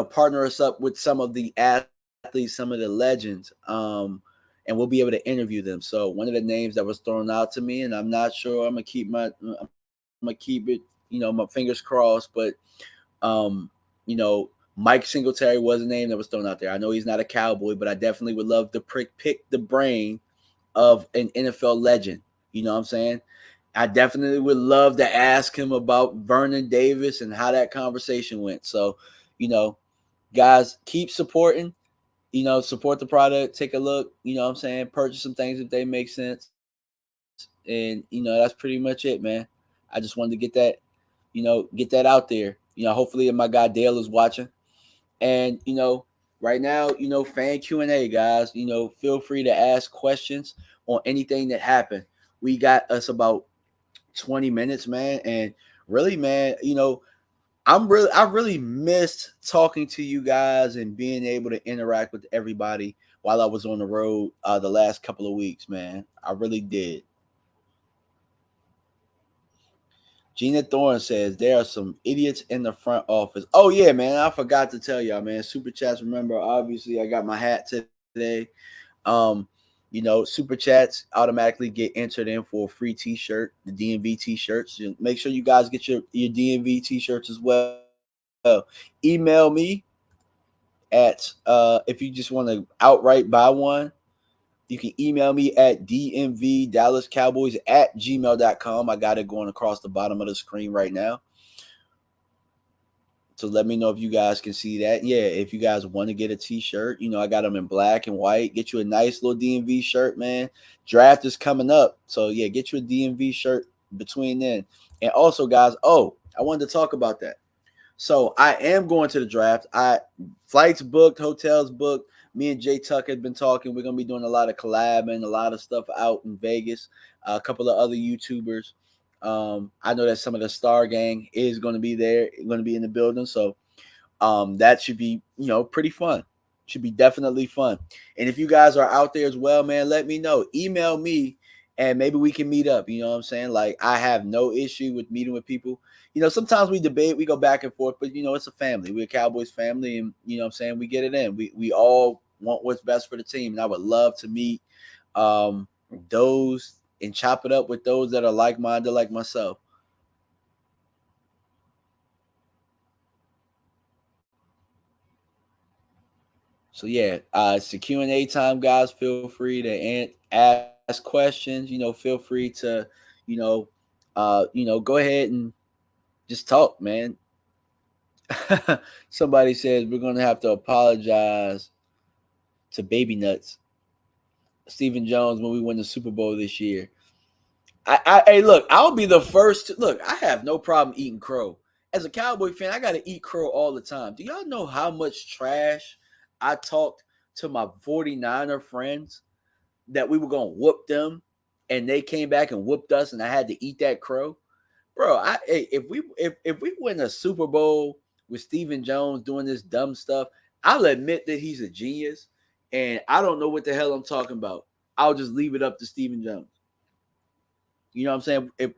partner us up with some of the athletes, some of the legends, and we'll be able to interview them. So one of the names that was thrown out to me, and I'm not sure, I'm gonna keep it my fingers crossed, but Mike Singletary was a name that was thrown out there. I know he's not a Cowboy, but I definitely would love to pick the brain of an NFL legend. You know what I'm saying? I definitely would love to ask him about Vernon Davis and how that conversation went. So, guys, keep supporting, support the product, take a look, what I'm saying? Purchase some things if they make sense. And, that's pretty much it, man. I just wanted to get that, get that out there. Hopefully my guy Dale is watching. And right now, fan Q&A, guys. Feel free to ask questions on anything that happened. We got us about 20 minutes, man. And really, man, I really missed talking to you guys and being able to interact with everybody while I was on the road the last couple of weeks, man. I really did. Gina Thorne says there are some idiots in the front office. Oh yeah, man. I forgot to tell y'all, man. Super chats. Remember, obviously, I got my hat today. Super chats automatically get entered in for a free T-shirt, the DMV T-shirts. Make sure you guys get your DMV T-shirts as well. Email me at if you just want to outright buy one. You can email me at dmvdallascowboys@gmail.com. I got it going across the bottom of the screen right now. So let me know if you guys can see that. Yeah, if you guys want to get a T-shirt, I got them in black and white. Get you a nice little DMV shirt, man. Draft is coming up. So, yeah, get you a DMV shirt between then. And also, guys, I wanted to talk about that. So I am going to the draft. Flights booked, hotels booked. Me and Jay Tuck had been talking. We're going to be doing a lot of collabing, a lot of stuff out in Vegas. A couple of other YouTubers. I know that some of the Star Gang is going to be there, going to be in the building. So that should be, pretty fun. Should be definitely fun. And if you guys are out there as well, man, let me know. Email me and maybe we can meet up. You know what I'm saying? Like, I have no issue with meeting with people. Sometimes we debate, we go back and forth, but, it's a family. We're a Cowboys family, and, what I'm saying, we get it in. We all want what's best for the team, and I would love to meet those and chop it up with those that are like-minded like myself. So, yeah, it's the Q&A time, guys. Feel free to ask questions. Feel free to, go ahead and just talk, man. Somebody says we're going to have to apologize to Baby Nuts, Stephen Jones, when we win the Super Bowl this year. Hey, look, I'll be the first to look. I have no problem eating crow. As a Cowboy fan, I got to eat crow all the time. Do y'all know how much trash I talked to my 49er friends that we were going to whoop them, and they came back and whooped us, and I had to eat that crow? Bro, if we win a Super Bowl with Stephen Jones doing this dumb stuff, I'll admit that he's a genius, and I don't know what the hell I'm talking about. I'll just leave it up to Stephen Jones. You know what I'm saying? If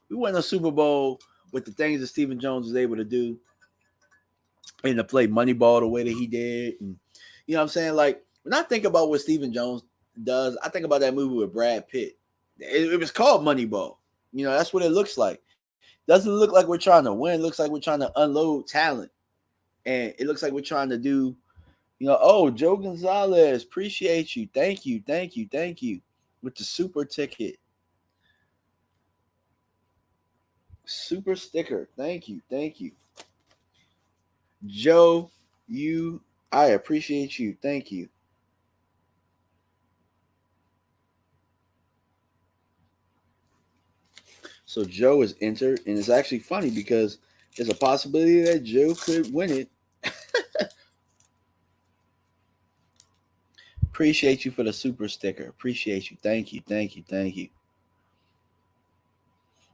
we win a Super Bowl with the things that Stephen Jones was able to do and to play Moneyball the way that he did, and you know what I'm saying? Like, when I think about what Stephen Jones does, I think about that movie with Brad Pitt. It was called Moneyball. That's what it looks like. Doesn't look like we're trying to win. It looks like we're trying to unload talent. And it looks like we're trying to do, Joe Gonzalez, appreciate you. Thank you. With the super ticket. Super sticker. Thank you. Joe, I appreciate you. Thank you. So Joe is entered, and it's actually funny because there's a possibility that Joe could win it. Appreciate you for the super sticker. Appreciate you. Thank you.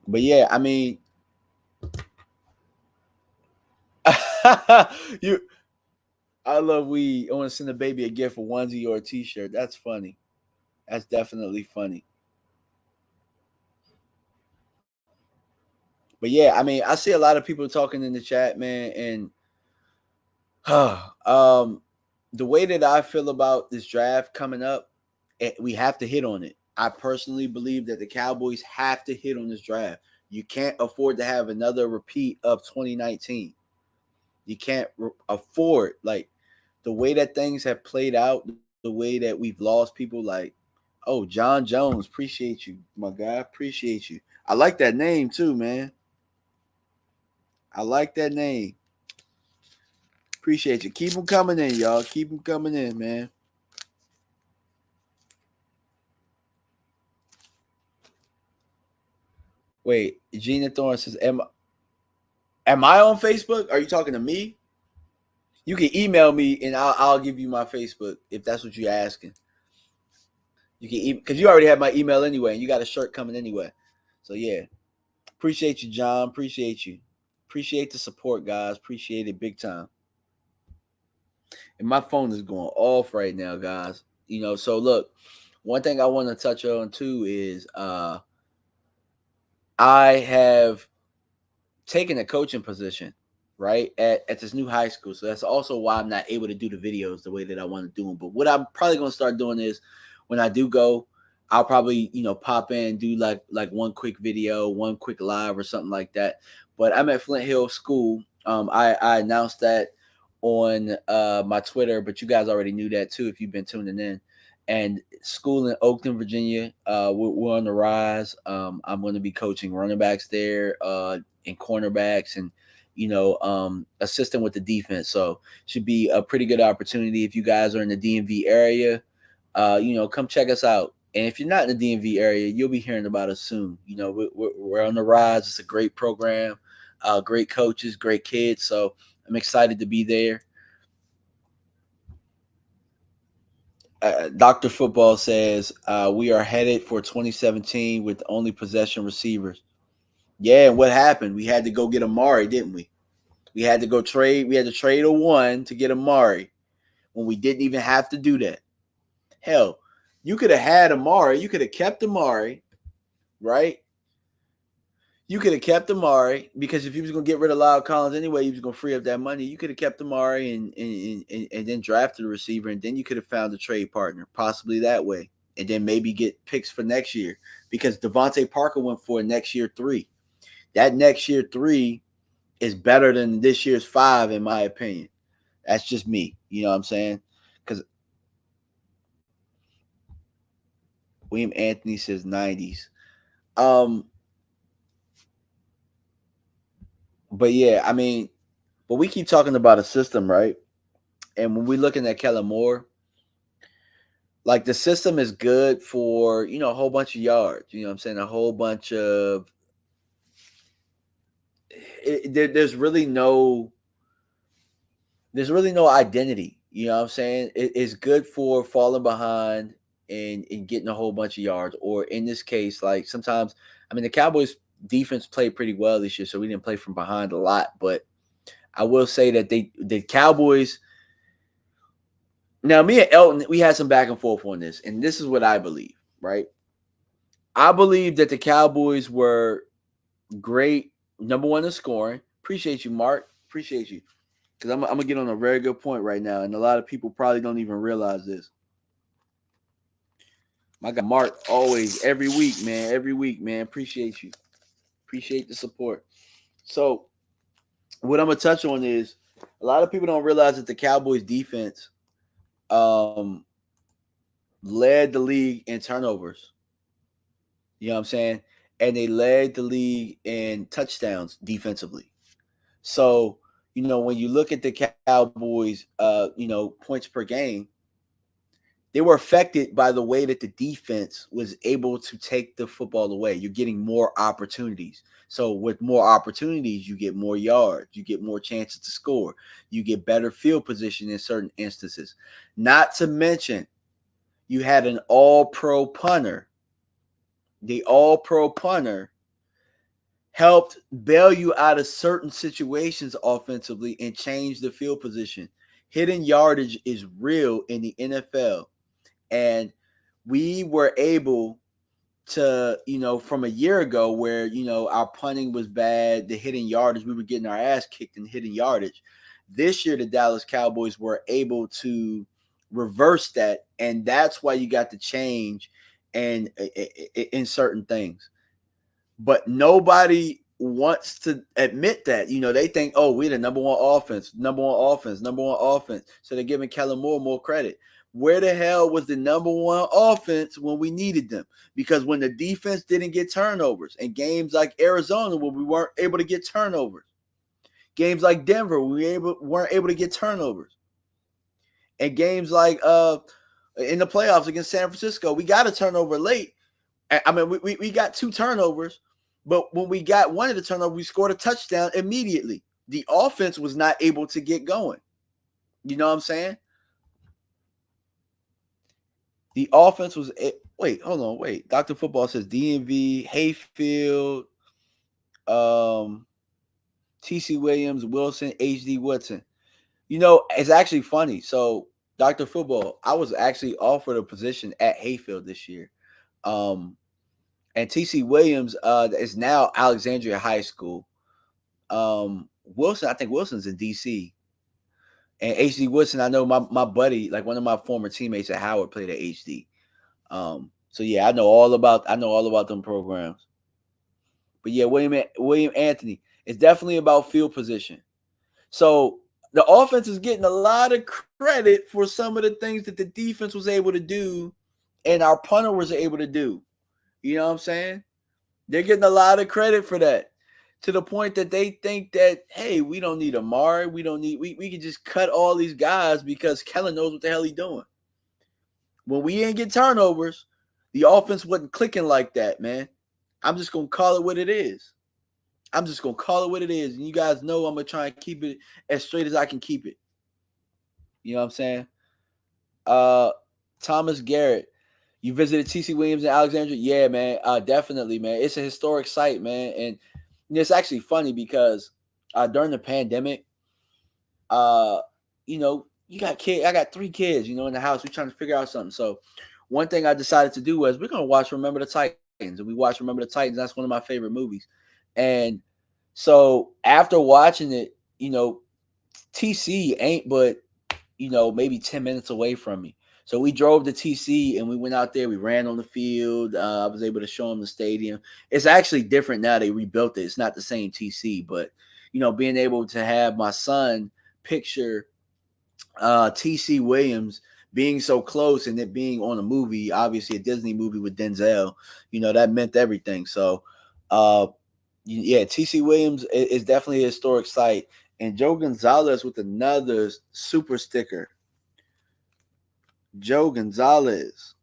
But yeah, I mean, I love weed. I want to send a baby a gift, a onesie or a T-shirt. That's funny. That's definitely funny. But yeah, I mean, I see a lot of people talking in the chat, man, and the way that I feel about this draft coming up, we have to hit on it. I personally believe that the Cowboys have to hit on this draft. You can't afford to have another repeat of 2019. You can't afford, like, the way that things have played out, the way that we've lost people. Like, oh, John Jones, appreciate you, my guy, appreciate you. I like that name too, man. I like that name. Appreciate you. Keep them coming in, y'all. Keep them coming in, man. Wait, Gina Thorne says, am I on Facebook? Are you talking to me? You can email me and I'll give you my Facebook if that's what you're asking. You can because you already have my email anyway, and you got a shirt coming anyway. So yeah, appreciate you, John. Appreciate you. Appreciate the support, guys. Appreciate it big time. And my phone is going off right now, guys. So look, one thing I want to touch on too is I have taken a coaching position, right, at this new high school. So that's also why I'm not able to do the videos the way that I want to do them. But what I'm probably going to start doing is when I do go, I'll probably, pop in, do like one quick video, one quick live or something like that. But I'm at Flint Hill School. I announced that on my Twitter, but you guys already knew that too if you've been tuning in. And school in Oakton, Virginia, we're on the rise. I'm going to be coaching running backs there, and cornerbacks, and assisting with the defense. So should be a pretty good opportunity if you guys are in the DMV area. Come check us out. And if you're not in the DMV area, you'll be hearing about us soon. We're on the rise. It's a great program, great coaches, great kids. So I'm excited to be there. Dr. Football says we are headed for 2017 with only possession receivers. Yeah, and what happened? We had to go get Amari, didn't we? We had to go trade. We had to trade a one to get Amari when we didn't even have to do that. Hell, you could have had Amari. You could have kept Amari, right? You could have kept Amari because if you was going to get rid of Lyle Collins anyway, you was going to free up that money. You could have kept Amari and then drafted a receiver, and then you could have found a trade partner, possibly that way, and then maybe get picks for next year because Devontae Parker went for next year 3. That next year 3 is better than this year's 5, in my opinion. That's just me. You know what I'm saying? Because William Anthony says 90s. But yeah, I mean, but we keep talking about a system, right? And when we're looking at Kellen Moore, like the system is good for, a whole bunch of yards. You know what I'm saying? A whole bunch of there's really no identity. You know what I'm saying? It's good for falling behind and getting a whole bunch of yards. Or in this case, like sometimes, I mean, the Cowboys defense played pretty well this year, so we didn't play from behind a lot. But I will say that the Cowboys. Now, me and Elton, we had some back and forth on this, and this is what I believe, right? I believe that the Cowboys were great, number one in scoring. Appreciate you, Mark. Appreciate you. Because I'm going to get on a very good point right now, and a lot of people probably don't even realize this. My guy Mark, always, every week, man. Appreciate you. Appreciate the support. So, what I'm going to touch on is a lot of people don't realize that the Cowboys defense led the league in turnovers. You know what I'm saying? And they led the league in touchdowns defensively. So, when you look at the Cowboys, points per game, they were affected by the way that the defense was able to take the football away. You're getting more opportunities. So with more opportunities, you get more yards, you get more chances to score, you get better field position in certain instances. Not to mention, you had an all-pro punter. The all-pro punter helped bail you out of certain situations offensively and change the field position. Hidden yardage is real in the NFL. And we were able to, from a year ago where, our punting was bad, the hidden yardage, we were getting our ass kicked in hidden yardage. This year, the Dallas Cowboys were able to reverse that. And that's why you got the change and in certain things. But nobody wants to admit that. They think, oh, we're the number one offense. So they're giving Kellen Moore more credit. Where the hell was the number one offense when we needed them? Because when the defense didn't get turnovers, and games like Arizona where we weren't able to get turnovers, games like Denver we weren't able to get turnovers, and games like in the playoffs against San Francisco, we got a turnover late. I mean, we got 2 turnovers, But when we got one of the turnovers, we scored a touchdown immediately. The offense was not able to get going. You know what I'm saying? The offense was wait, hold on, wait. Dr. Football says DMV, Hayfield, um, TC Williams, Wilson, HD Woodson. You know, it's actually funny. So, Dr. Football, I was actually offered a position at Hayfield this year. And TC Williams is now Alexandria High School. Wilson, I think Wilson's in DC. And HD Woodson, I know my buddy, like one of my former teammates at Howard, played at HD. So yeah, I know all about them programs. But yeah, William Anthony, it's definitely about field position. So the offense is getting a lot of credit for some of the things that the defense was able to do and our punter was able to do. You know what I'm saying? They're getting a lot of credit for that. To the point that they think that, hey, we don't need Amari. We can just cut all these guys because Kellen knows what the hell he's doing. When we didn't get turnovers, the offense wasn't clicking like that, man. I'm just going to call it what it is. And you guys know I'm going to try and keep it as straight as I can keep it. You know what I'm saying? Thomas Garrett. You visited TC Williams in Alexandria? Yeah, man. Definitely, man. It's a historic site, man. And it's actually funny because during the pandemic, you know, you got kids. I got 3 kids, you know, in the house. We're trying to figure out something. So one thing I decided to do was we're going to watch Remember the Titans. And we watched Remember the Titans. That's one of my favorite movies. And so after watching it, you know, TC ain't but, you know, maybe 10 minutes away from me. So we drove to TC and we went out there. We ran on the field. I was able to show them the stadium. It's actually different now. They rebuilt it. It's not the same TC, but, you know, being able to have my son picture TC Williams being so close and it being on a movie, obviously a Disney movie with Denzel, you know, that meant everything. So, yeah, TC Williams is definitely a historic site. And Joe Gonzalez with another super sticker. Joe Gonzalez.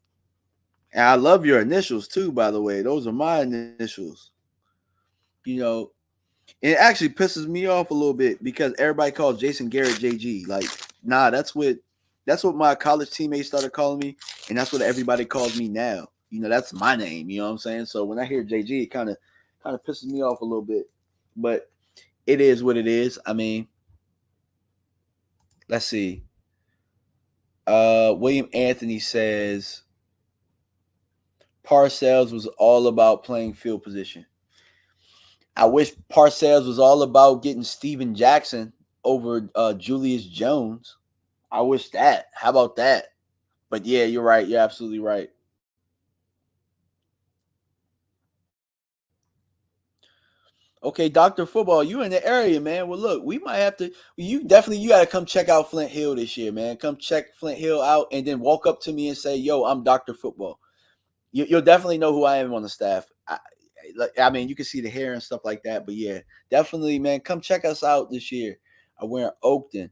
And I love your initials too, by the way. Those are my initials. You know, and it actually pisses me off a little bit because everybody calls Jason Garrett JG. Like, nah, that's what my college teammates started calling me, and that's what everybody calls me now. You know, that's my name. You know what I'm saying? So when I hear JG, it kind of pisses me off a little bit. But it is what it is. I mean, let's see. William Anthony says Parcells was all about playing field position. I wish Parcells was all about getting Steven Jackson over Julius Jones. I wish that. How about that? But yeah, you're right. You're absolutely right. Okay, Dr. Football, you in the area, man. Well, look, we might have to. You got to come check out Flint Hill this year, man. Come check Flint Hill out, and then walk up to me and say, "Yo, I'm Dr. Football." You'll definitely know who I am on the staff. I mean, you can see the hair and stuff like that, but yeah, definitely, man. Come check us out this year. I'm wearing Oakton.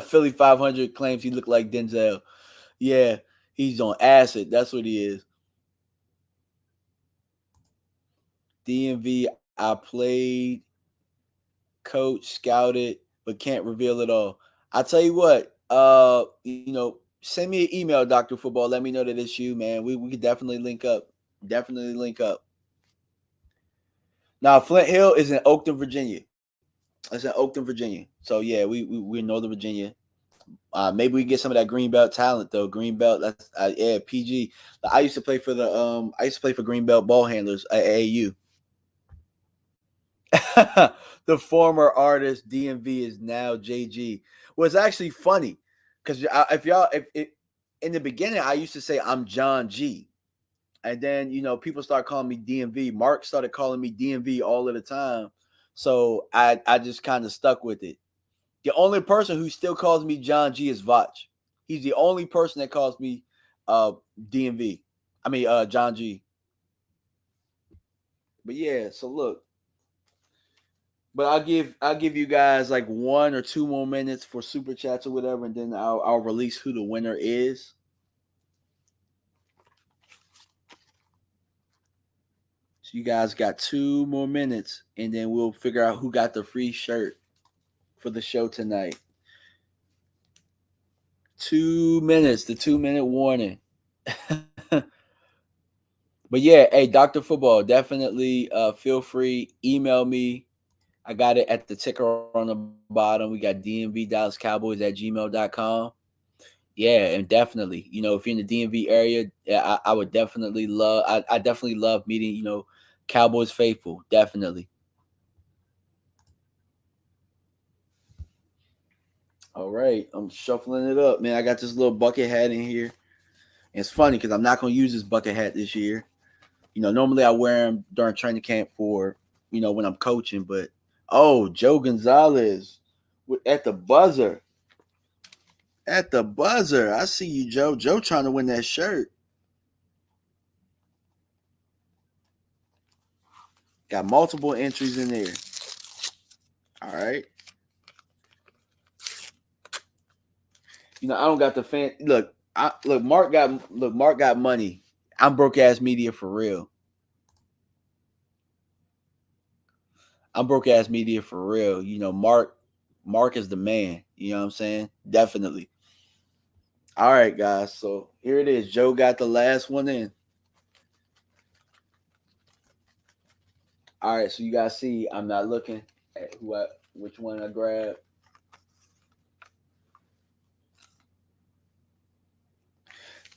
Philly 500 claims he looked like Denzel. Yeah, he's on acid. That's what he is. DMV, I played, coach, scouted, but can't reveal it all. I tell you what, you know, send me an email, Dr. Football. Let me know that it's you, man. We could definitely link up. Definitely link up. Now, Flint Hill is in Oakton, Virginia. It's in Oakton, Virginia. So yeah, we're in Northern Virginia. Maybe we can get some of that Greenbelt talent though. Greenbelt, that's yeah, PG. I used to play for Greenbelt ball handlers at AAU. The former artist DMV is now JG. Well, it's actually funny because if in the beginning I used to say I'm John G, and then you know people start calling me DMV. Mark started calling me DMV all of the time, so I just kind of stuck with it. The only person who still calls me John G is Vach. He's the only person that calls me DMV. I mean John G. But yeah, so look. But I'll give you guys like 1 or 2 more minutes for super chats or whatever, and then I'll release who the winner is. You guys got 2 more minutes, and then we'll figure out who got the free shirt for the show tonight. 2 minutes, the 2 minute warning. But yeah, hey, Dr. Football, definitely feel free. Email me. I got it at the ticker on the bottom. We got DMV.Cowboys@gmail.com. Yeah, and definitely, if you're in the DMV area, yeah, I would definitely love. I definitely love meeting, Cowboys faithful. Definitely. All right, I'm shuffling it up, man. I got this little bucket hat in here. And it's funny because I'm not gonna use this bucket hat this year. Normally I wear them during training camp for, when I'm coaching. But Joe Gonzalez at the buzzer. At the buzzer. I see you, Joe. Joe trying to win that shirt. Got multiple entries in there. All right. I don't got the fan. Mark got money. I'm broke ass media for real. I'm broke ass media for real. Mark is the man. You know what I'm saying? Definitely. All right, guys. So here it is. Joe got the last one in. All right, so you guys see, I'm not looking at which one I grabbed.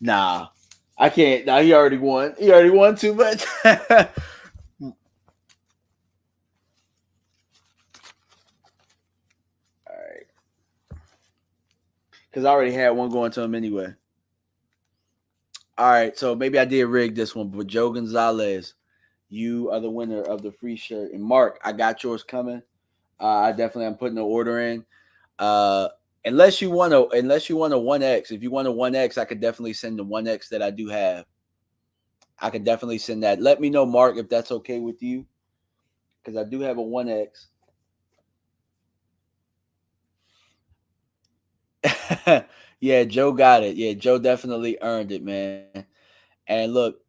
Nah, I can't. Nah, he already won. He already won too much. All right, because I already had one going to him anyway. All right, so maybe I did rig this one, but Joe Gonzalez, you are the winner of the free shirt. And Mark, I got yours coming. I definitely am putting the order in. Unless you want a 1X. If you want a 1X, I could definitely send the 1X that I do have. I could definitely send that. Let me know, Mark, if that's okay with you, because I do have a 1X. Yeah, Joe got it. Yeah, Joe definitely earned it, man. And look,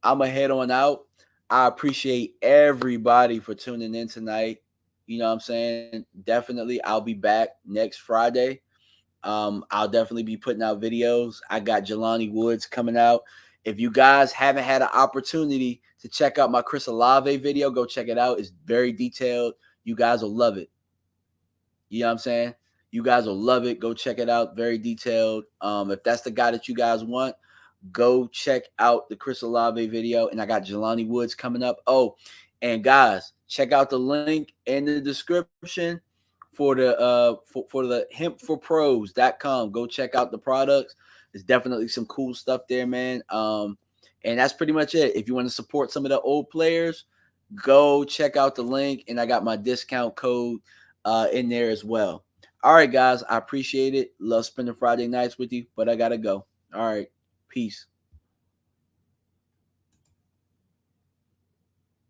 I'm going to head on out. I appreciate everybody for tuning in tonight. You know what I'm saying? Definitely, I'll be back next Friday. I'll definitely be putting out videos. I got Jelani Woods coming out. If you guys haven't had an opportunity to check out my Chris Olave video, go check it out. It's very detailed. You guys will love it. You know what I'm saying? You guys will love it. Go check it out. Very detailed. If that's the guy that you guys want, go check out the Chris Olave video. And I got Jelani Woods coming up. Oh, and guys, check out the link in the description for the for the hempforpros.com. Go check out the products. There's definitely some cool stuff there, man. And that's pretty much it. If you want to support some of the old players, go check out the link. And I got my discount code in there as well. All right, guys. I appreciate it. Love spending Friday nights with you, but I gotta go. All right. Peace.